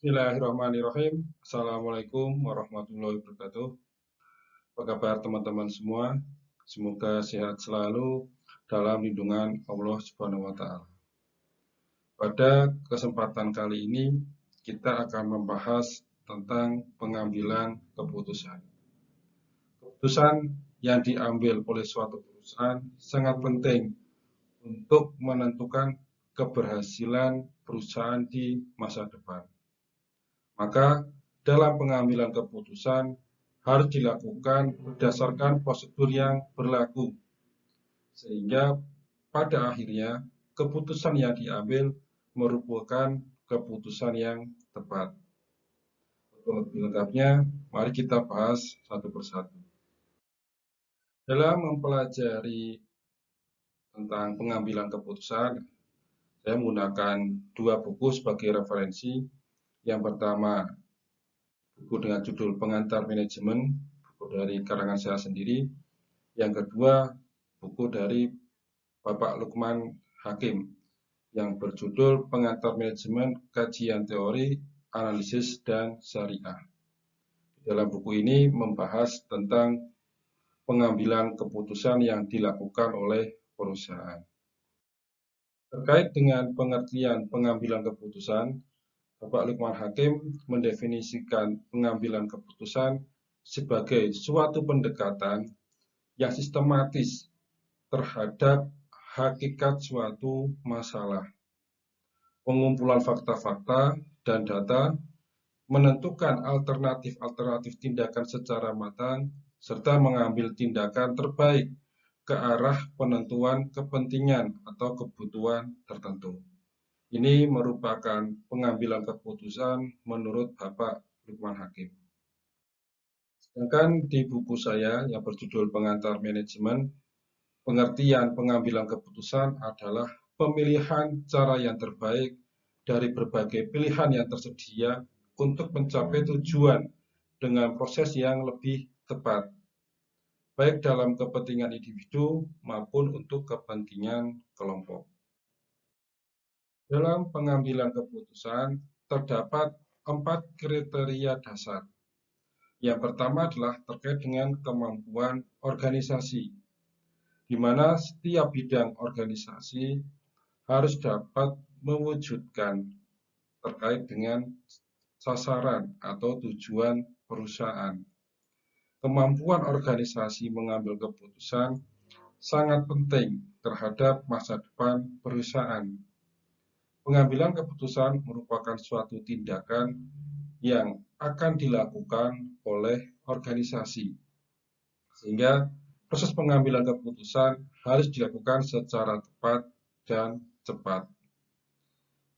Bismillahirrahmanirrahim. Assalamualaikum warahmatullahi wabarakatuh. Apa kabar teman-teman semua? Semoga sehat selalu dalam lindungan Allah Subhanahu wa Ta'ala. Pada kesempatan kali ini, kita akan membahas tentang pengambilan keputusan. Keputusan yang diambil oleh suatu perusahaan sangat penting untuk menentukan keberhasilan perusahaan di masa depan. Maka dalam pengambilan keputusan harus dilakukan berdasarkan prosedur yang berlaku, sehingga pada akhirnya keputusan yang diambil merupakan keputusan yang tepat. Untuk lebih lengkapnya, mari kita bahas satu persatu. Dalam mempelajari tentang pengambilan keputusan, saya menggunakan dua buku sebagai referensi. Yang pertama, buku dengan judul Pengantar Manajemen, buku dari karangan saya sendiri. Yang kedua, buku dari Bapak Lukman Hakim yang berjudul Pengantar Manajemen, Kajian Teori, Analisis, dan Syariah. Dalam buku ini membahas tentang pengambilan keputusan yang dilakukan oleh perusahaan. Terkait dengan pengertian pengambilan keputusan, Bapak Lukman Hakim mendefinisikan pengambilan keputusan sebagai suatu pendekatan yang sistematis terhadap hakikat suatu masalah. Pengumpulan fakta-fakta dan data, menentukan alternatif-alternatif tindakan secara matang, serta mengambil tindakan terbaik ke arah penentuan kepentingan atau kebutuhan tertentu. Ini merupakan pengambilan keputusan menurut Bapak Lukman Hakim. Sedangkan di buku saya yang berjudul Pengantar Manajemen, pengertian pengambilan keputusan adalah pemilihan cara yang terbaik dari berbagai pilihan yang tersedia untuk mencapai tujuan dengan proses yang lebih tepat, baik dalam kepentingan individu maupun untuk kepentingan kelompok. Dalam pengambilan keputusan terdapat 4 kriteria dasar. Yang pertama adalah terkait dengan kemampuan organisasi, di mana setiap bidang organisasi harus dapat mewujudkan terkait dengan sasaran atau tujuan perusahaan. Kemampuan organisasi mengambil keputusan sangat penting terhadap masa depan perusahaan. Pengambilan keputusan merupakan suatu tindakan yang akan dilakukan oleh organisasi, sehingga proses pengambilan keputusan harus dilakukan secara tepat dan cepat.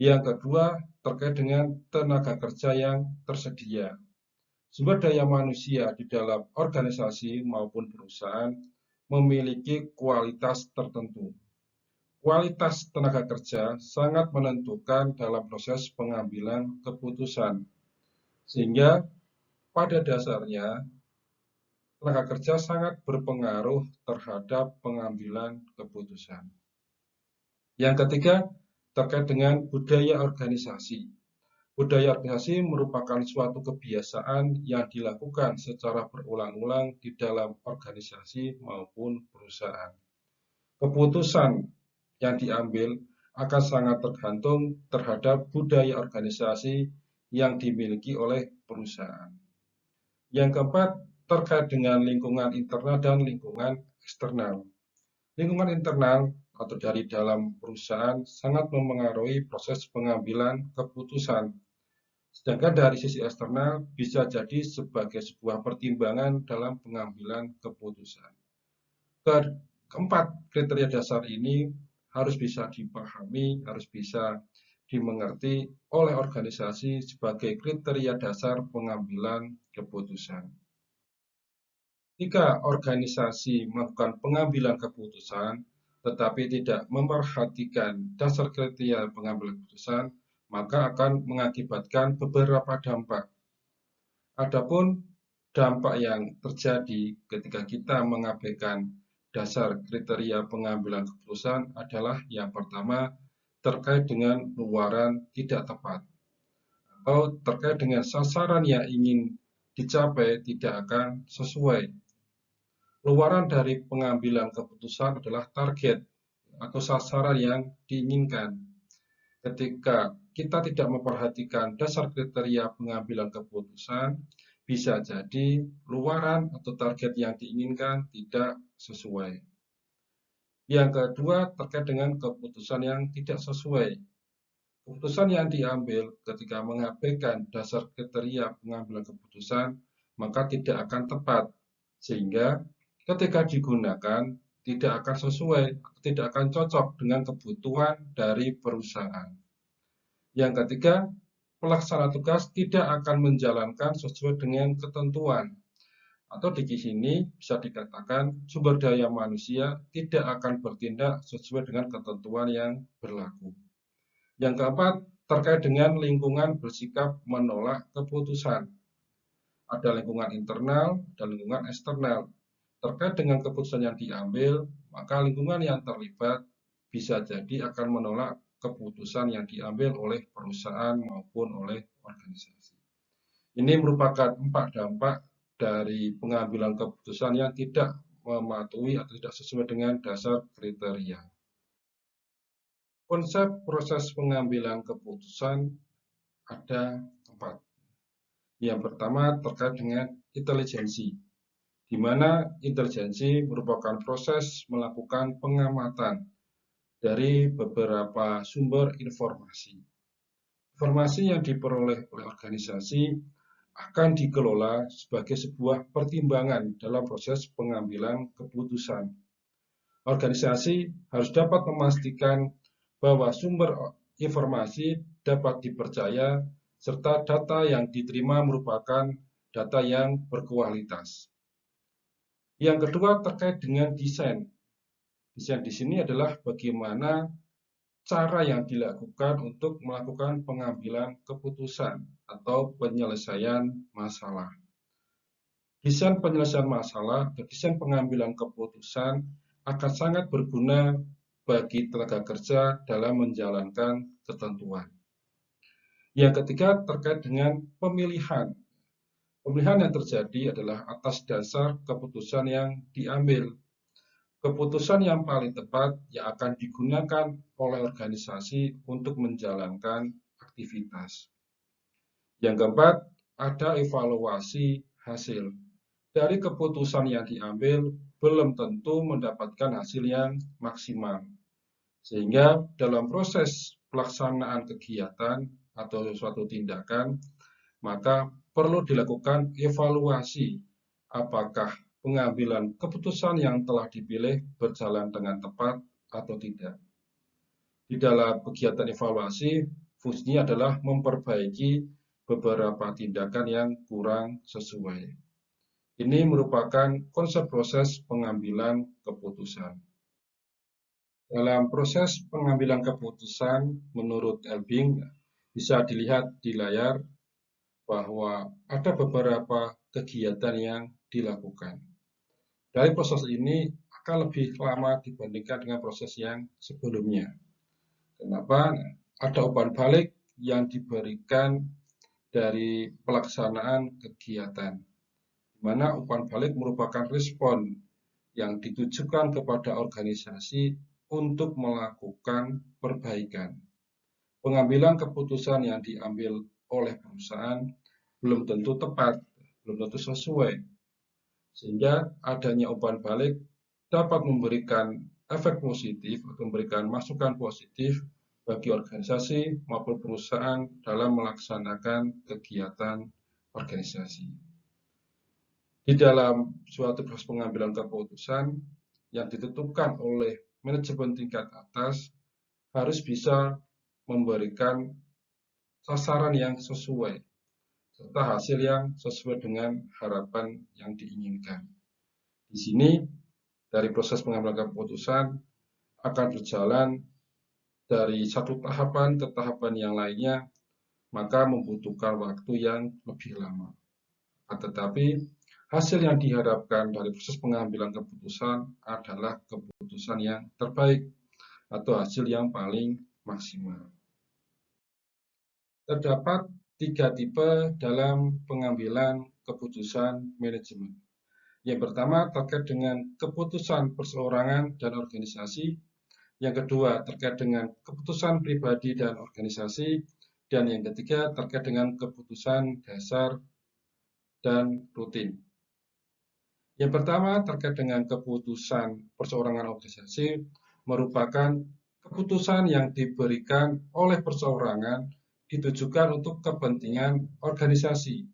Yang kedua, terkait dengan tenaga kerja yang tersedia. Sumber daya manusia di dalam organisasi maupun perusahaan memiliki kualitas tertentu. Kualitas tenaga kerja sangat menentukan dalam proses pengambilan keputusan, sehingga pada dasarnya tenaga kerja sangat berpengaruh terhadap pengambilan keputusan. Yang ketiga, terkait dengan budaya organisasi. Budaya organisasi merupakan suatu kebiasaan yang dilakukan secara berulang-ulang di dalam organisasi maupun perusahaan. Keputusan yang diambil akan sangat tergantung terhadap budaya organisasi yang dimiliki oleh perusahaan. Yang keempat, terkait dengan lingkungan internal dan lingkungan eksternal. Lingkungan internal atau dari dalam perusahaan sangat memengaruhi proses pengambilan keputusan. Sedangkan dari sisi eksternal bisa jadi sebagai sebuah pertimbangan dalam pengambilan keputusan. Keempat kriteria dasar ini harus bisa dipahami, harus bisa dimengerti oleh organisasi sebagai kriteria dasar pengambilan keputusan. Jika organisasi melakukan pengambilan keputusan tetapi tidak memperhatikan dasar kriteria pengambilan keputusan, maka akan mengakibatkan beberapa dampak. Adapun dampak yang terjadi ketika kita mengabaikan dasar kriteria pengambilan keputusan adalah yang pertama terkait dengan luaran tidak tepat atau terkait dengan sasaran yang ingin dicapai tidak akan sesuai. Luaran dari pengambilan keputusan adalah target atau sasaran yang diinginkan. Ketika kita tidak memperhatikan dasar kriteria pengambilan keputusan, bisa jadi luaran atau target yang diinginkan tidak sesuai. Yang kedua terkait dengan keputusan yang tidak sesuai. Keputusan yang diambil ketika mengabaikan dasar kriteria pengambilan keputusan, maka tidak akan tepat, sehingga ketika digunakan tidak akan sesuai, tidak akan cocok dengan kebutuhan dari perusahaan. Yang ketiga, pelaksana tugas tidak akan menjalankan sesuai dengan ketentuan, atau di sini bisa dikatakan sumber daya manusia tidak akan bertindak sesuai dengan ketentuan yang berlaku. Yang keempat, terkait dengan lingkungan bersikap menolak keputusan. Ada lingkungan internal dan lingkungan eksternal. Terkait dengan keputusan yang diambil, maka lingkungan yang terlibat bisa jadi akan menolak keputusan yang diambil oleh perusahaan maupun oleh organisasi. Ini merupakan 4 dampak dari pengambilan keputusan yang tidak mematuhi atau tidak sesuai dengan dasar kriteria. Konsep proses pengambilan keputusan ada 4. Yang pertama terkait dengan intelijensi, di mana intelijensi merupakan proses melakukan pengamatan dari beberapa sumber informasi. Informasi yang diperoleh oleh organisasi akan dikelola sebagai sebuah pertimbangan dalam proses pengambilan keputusan. Organisasi harus dapat memastikan bahwa sumber informasi dapat dipercaya serta data yang diterima merupakan data yang berkualitas. Yang kedua terkait dengan desain. Desain di sini adalah bagaimana cara yang dilakukan untuk melakukan pengambilan keputusan atau penyelesaian masalah. Desain penyelesaian masalah dan desain pengambilan keputusan akan sangat berguna bagi tenaga kerja dalam menjalankan ketentuan. Yang ketiga terkait dengan pemilihan. Pemilihan yang terjadi adalah atas dasar keputusan yang diambil. Keputusan yang paling tepat yang akan digunakan oleh organisasi untuk menjalankan aktivitas. Yang keempat, ada evaluasi hasil. Dari keputusan yang diambil, belum tentu mendapatkan hasil yang maksimal. Sehingga dalam proses pelaksanaan kegiatan atau suatu tindakan, maka perlu dilakukan evaluasi apakah pengambilan keputusan yang telah dipilih berjalan dengan tepat atau tidak. Di dalam kegiatan evaluasi, fungsinya adalah memperbaiki beberapa tindakan yang kurang sesuai. Ini merupakan konsep proses pengambilan keputusan. Dalam proses pengambilan keputusan, menurut Elbing, bisa dilihat di layar bahwa ada beberapa kegiatan yang dilakukan. Dari proses ini akan lebih lama dibandingkan dengan proses yang sebelumnya. Kenapa? Ada umpan balik yang diberikan dari pelaksanaan kegiatan, di mana umpan balik merupakan respon yang ditujukan kepada organisasi untuk melakukan perbaikan. Pengambilan keputusan yang diambil oleh perusahaan belum tentu tepat, belum tentu sesuai, sehingga adanya umpan balik dapat memberikan efek positif atau memberikan masukan positif bagi organisasi maupun perusahaan dalam melaksanakan kegiatan organisasi. Di dalam suatu proses pengambilan keputusan yang ditentukan oleh manajemen tingkat atas harus bisa memberikan sasaran yang sesuai serta hasil yang sesuai dengan harapan yang diinginkan. Di sini dari proses pengambilan keputusan akan berjalan dari satu tahapan ke tahapan yang lainnya, maka membutuhkan waktu yang lebih lama. Tetapi hasil yang diharapkan dari proses pengambilan keputusan adalah keputusan yang terbaik atau hasil yang paling maksimal. Terdapat tiga tipe dalam pengambilan keputusan manajemen. Yang pertama terkait dengan keputusan perseorangan dan organisasi, yang kedua terkait dengan keputusan pribadi dan organisasi, dan yang ketiga terkait dengan keputusan dasar dan rutin. Yang pertama terkait dengan keputusan perseorangan organisasi merupakan keputusan yang diberikan oleh perseorangan ditujukan untuk kepentingan organisasi.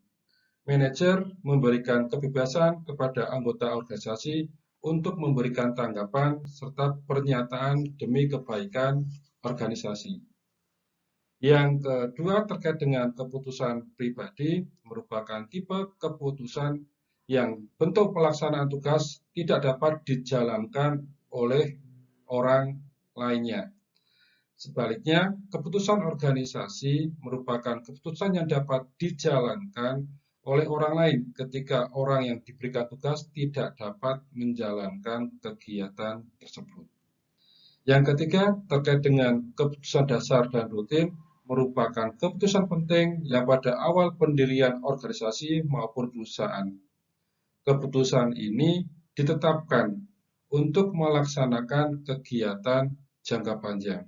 Manajer memberikan kebebasan kepada anggota organisasi untuk memberikan tanggapan serta pernyataan demi kebaikan organisasi. Yang kedua terkait dengan keputusan pribadi merupakan tipe keputusan yang bentuk pelaksanaan tugas tidak dapat dijalankan oleh orang lainnya. Sebaliknya, keputusan organisasi merupakan keputusan yang dapat dijalankan oleh orang lain ketika orang yang diberikan tugas tidak dapat menjalankan kegiatan tersebut. Yang ketiga, terkait dengan keputusan dasar dan rutin merupakan keputusan penting yang pada awal pendirian organisasi maupun perusahaan. Keputusan ini ditetapkan untuk melaksanakan kegiatan jangka panjang.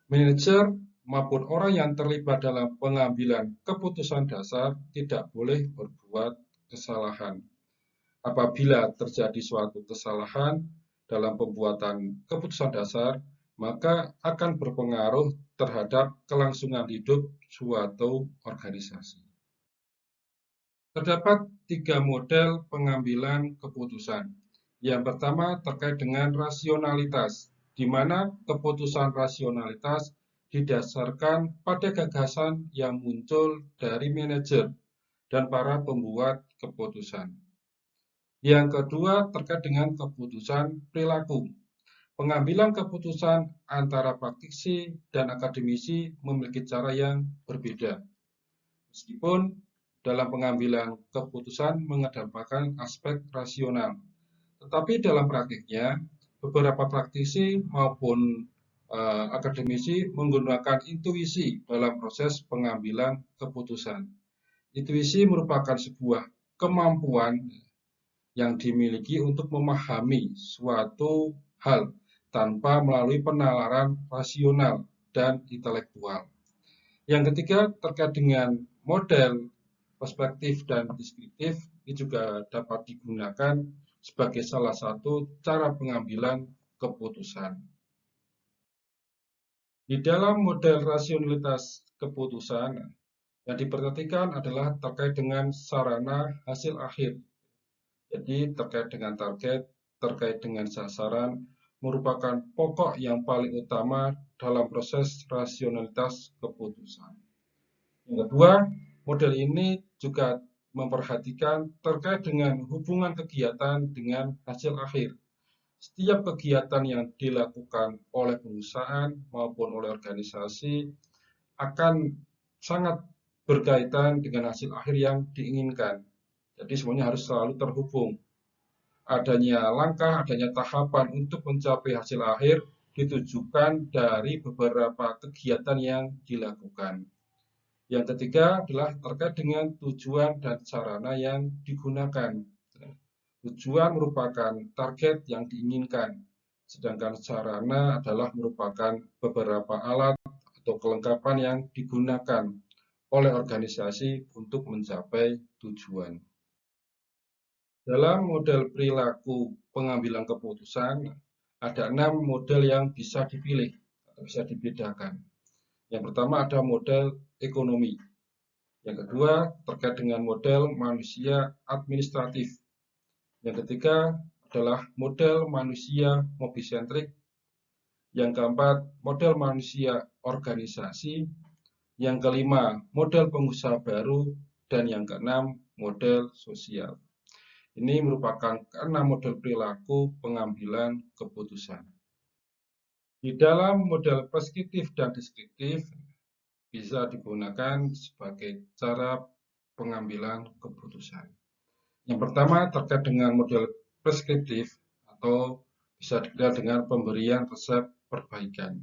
Manajer maupun orang yang terlibat dalam pengambilan keputusan dasar tidak boleh berbuat kesalahan. Apabila terjadi suatu kesalahan dalam pembuatan keputusan dasar, maka akan berpengaruh terhadap kelangsungan hidup suatu organisasi. Terdapat tiga model pengambilan keputusan. Yang pertama terkait dengan rasionalitas, di mana keputusan rasionalitas didasarkan pada gagasan yang muncul dari manajer dan para pembuat keputusan. Yang kedua terkait dengan keputusan perilaku. Pengambilan keputusan antara praktisi dan akademisi memiliki cara yang berbeda. Meskipun dalam pengambilan keputusan mengedepankan aspek rasional, tetapi dalam praktiknya beberapa praktisi maupun akademisi menggunakan intuisi dalam proses pengambilan keputusan. Intuisi merupakan sebuah kemampuan yang dimiliki untuk memahami suatu hal tanpa melalui penalaran rasional dan intelektual. Yang ketiga terkait dengan model perspektif dan deskriptif, ini juga dapat digunakan sebagai salah satu cara pengambilan keputusan. Di dalam model rasionalitas keputusan, yang diperhatikan adalah terkait dengan sarana hasil akhir. Jadi terkait dengan target, terkait dengan sasaran, merupakan pokok yang paling utama dalam proses rasionalitas keputusan. Yang kedua, model ini juga memperhatikan terkait dengan hubungan kegiatan dengan hasil akhir. Setiap kegiatan yang dilakukan oleh perusahaan maupun oleh organisasi akan sangat berkaitan dengan hasil akhir yang diinginkan. Jadi semuanya harus selalu terhubung. Adanya langkah, adanya tahapan untuk mencapai hasil akhir ditujukan dari beberapa kegiatan yang dilakukan. Yang ketiga adalah terkait dengan tujuan dan sarana yang digunakan. Tujuan merupakan target yang diinginkan, sedangkan sarana adalah merupakan beberapa alat atau kelengkapan yang digunakan oleh organisasi untuk mencapai tujuan. Dalam model perilaku pengambilan keputusan, ada 6 model yang bisa dipilih atau bisa dibedakan. Yang pertama ada model ekonomi. Yang kedua terkait dengan model manusia administratif. Yang ketiga adalah model manusia mobisentrik. Yang keempat model manusia organisasi. Yang kelima model pengusaha baru. Dan yang keenam model sosial. Ini merupakan 6 model perilaku pengambilan keputusan. Di dalam model preskriptif dan deskriptif bisa digunakan sebagai cara pengambilan keputusan. Yang pertama terkait dengan model preskriptif atau bisa dikenal dengan pemberian resep perbaikan.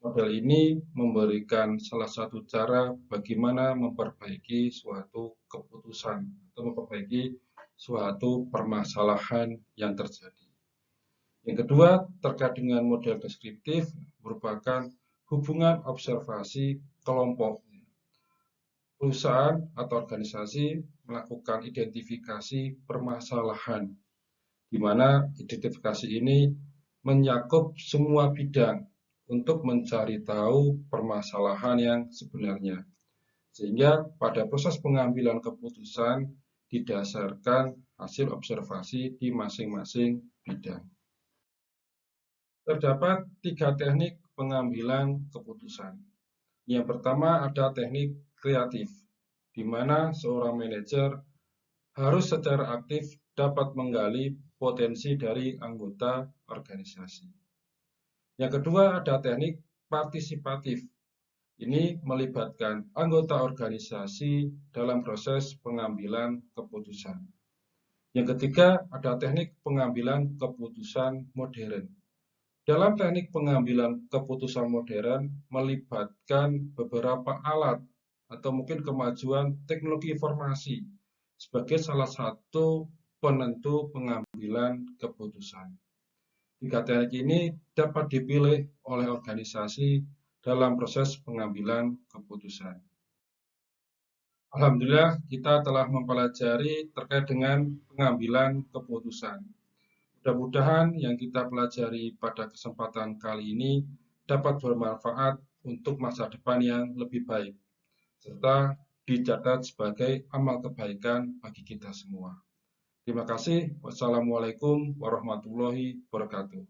Model ini memberikan salah satu cara bagaimana memperbaiki suatu keputusan atau memperbaiki suatu permasalahan yang terjadi. Yang kedua, terkait dengan model deskriptif merupakan hubungan observasi kelompok. Perusahaan atau organisasi melakukan identifikasi permasalahan, di mana identifikasi ini mencakup semua bidang untuk mencari tahu permasalahan yang sebenarnya. Sehingga pada proses pengambilan keputusan didasarkan hasil observasi di masing-masing bidang. Terdapat 3 teknik pengambilan keputusan. Yang pertama ada teknik kreatif, di mana seorang manajer harus secara aktif dapat menggali potensi dari anggota organisasi. Yang kedua ada teknik partisipatif. Ini melibatkan anggota organisasi dalam proses pengambilan keputusan. Yang ketiga ada teknik pengambilan keputusan modern. Dalam teknik pengambilan keputusan modern melibatkan beberapa alat atau mungkin kemajuan teknologi informasi sebagai salah satu penentu pengambilan keputusan. 3 teknik ini dapat dipilih oleh organisasi dalam proses pengambilan keputusan. Alhamdulillah kita telah mempelajari terkait dengan pengambilan keputusan. Mudah-mudahan yang kita pelajari pada kesempatan kali ini dapat bermanfaat untuk masa depan yang lebih baik, serta dicatat sebagai amal kebaikan bagi kita semua. Terima kasih. Wassalamualaikum warahmatullahi wabarakatuh.